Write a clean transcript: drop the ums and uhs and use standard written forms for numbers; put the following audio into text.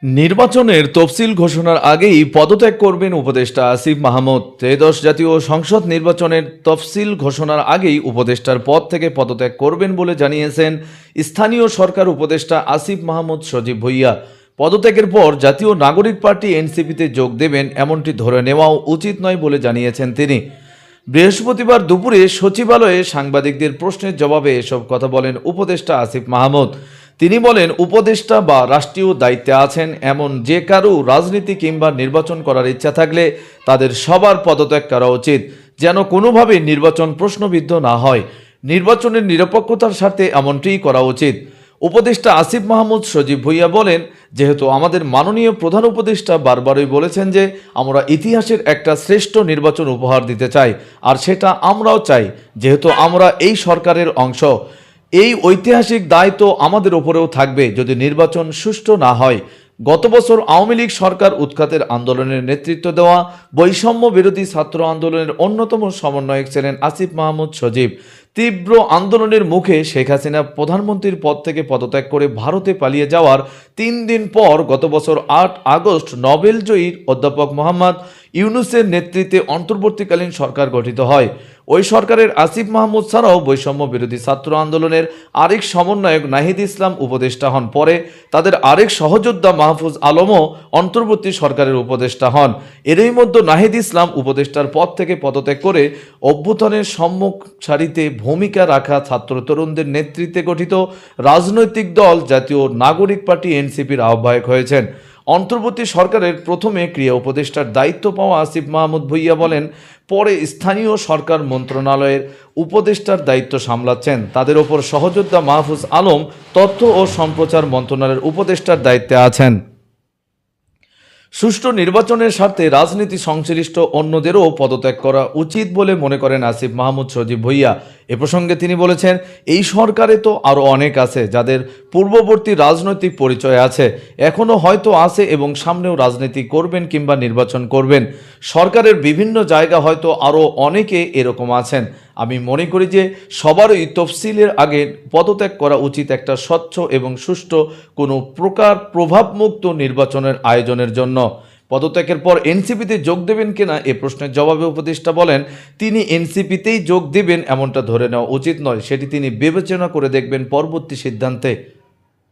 নির্বাচনের তফসিল ঘোষণার আগেই পদত্যাগ করবেন উপদেষ্টা আসিফ মাহমুদ। ত্রয়োদশ জাতীয় সংসদ নির্বাচনের তফসিল ঘোষণার আগেই উপদেষ্টার পদ থেকে পদত্যাগ করবেন বলে জানিয়েছেন স্থানীয় সরকার উপদেষ্টা আসিফ মাহমুদ সজীব ভুঁইয়া। পদত্যাগের পর জাতীয় নাগরিক পার্টি এনসিপিতে যোগ দেবেন এমনটি ধরে নেওয়াও উচিত নয় বলে জানিয়েছেন তিনি। বৃহস্পতিবার দুপুরে সচিবালয়ে সাংবাদিকদের প্রশ্নের জবাবে এসব কথা বলেন উপদেষ্টা আসিফ মাহমুদ। তিনি বলেন, উপদেষ্টা বা রাষ্ট্রীয় দায়িত্বে আছেন এমন যে কারো রাজনীতি কিংবা নির্বাচন করার ইচ্ছা থাকলে তাদের সবার পদত্যাগ করা উচিত, যেন কোনোভাবেই নির্বাচন প্রশ্নবিদ্ধ না হয়। নির্বাচনের নিরপেক্ষতার স্বার্থে এমনটিই করা উচিত। উপদেষ্টা আসিফ মাহমুদ সজীব ভুঁইয়া বলেন, যেহেতু আমাদের মাননীয় প্রধান উপদেষ্টা বারবারই বলেছেন যে আমরা ইতিহাসের একটা শ্রেষ্ঠ নির্বাচন উপহার দিতে চাই, আর সেটা আমরাও চাই। যেহেতু আমরা এই সরকারের অংশ, এই ঐতিহাসিক দায়িত্ব আমাদের উপরেও থাকবে যদি নির্বাচন সুষ্ঠু না হয়। গত বছর আওয়ামী লীগ সরকার উৎখাতের আন্দোলনের নেতৃত্ব দেওয়া বৈষম্য বিরোধী ছাত্র আন্দোলনের অন্যতম সমন্বয়ক ছিলেন আসিফ মাহমুদ সজীব। তীব্র আন্দোলনের মুখে শেখ হাসিনা প্রধানমন্ত্রীর পদ থেকে পদত্যাগ করে ভারতে পালিয়ে যাওয়ার 3 দিন পর গত বছর 8 আগস্ট নোবেলজয়ী অধ্যাপক মোহাম্মদ ইউনূসের নেতৃত্বে অন্তর্বর্তীকালীন সরকার গঠিত হয়। ওই সরকারের আসিফ মাহমুদ ছাড়াও বৈষম্য বিরোধী ছাত্র আন্দোলনের আরেক সমন্বয়ক নাহিদ ইসলাম উপদেষ্টা হন। পরে তাদের আরেক সহযোদ্ধা মাহফুজ আলমও অন্তর্বর্তী সরকারের উপদেষ্টা হন। এরই মধ্যে নাহিদ ইসলাম উপদেষ্টার পদ থেকে পদত্যাগ করে অভ্যুত্থানের সম্মুখ সারিতে ভূমিকা রাখা ছাত্র তরুণদের নেতৃত্বে গঠিত রাজনৈতিক দল জাতীয় নাগরিক পার্টি এনসিপির আহ্বায়ক হয়েছেন। অন্তর্বর্তী সরকারের প্রথমে ক্রিয়া উপদেষ্টার দায়িত্ব পাওয়া আসিফ মাহমুদ ভুঁইয়া বলেন, পরে স্থানীয় সরকার মন্ত্রণালয়ের উপদেষ্টার দায়িত্ব সামলাচ্ছেন। তাদের ওপর সহযোদ্ধা মাহফুজ আলম তথ্য ও সম্প্রচার মন্ত্রণালয়ের উপদেষ্টার দায়িত্বে আছেন। সুষ্ঠু নির্বাচনের স্বার্থে রাজনীতি সংশ্লিষ্ট অন্যদেরও পদত্যাগ করা উচিত বলে মনে করেন আসিফ মাহমুদ সজীব ভুঁইয়া। এ প্রসঙ্গে তিনি বলেছেন, এই সরকারে তো আরও অনেক আছে যাদের পূর্ববর্তী রাজনৈতিক পরিচয় আছে, এখনও হয়তো আছে এবং সামনেও রাজনীতি করবেন কিংবা নির্বাচন করবেন। সরকারের বিভিন্ন জায়গা হয়তো আরও অনেকে এরকম আছেন। আমি মনে করি যে সবারই তফসিলের আগে পদত্যাগ করা উচিত একটা স্বচ্ছ এবং সুষ্ঠু কোনো প্রকার প্রভাবমুক্ত নির্বাচনের আয়োজনের জন্য। পদত্যাগের পর এনসিপিতে যোগ দেবেন কিনা এ প্রশ্নের জবাবে উপদেষ্টা বলেন, তিনি এনসিপিতেই যোগ দেবেন এমনটা ধরে নেওয়া উচিত নয়, সেটি তিনি বিবেচনা করে দেখবেন পরবর্তী সিদ্ধান্তে।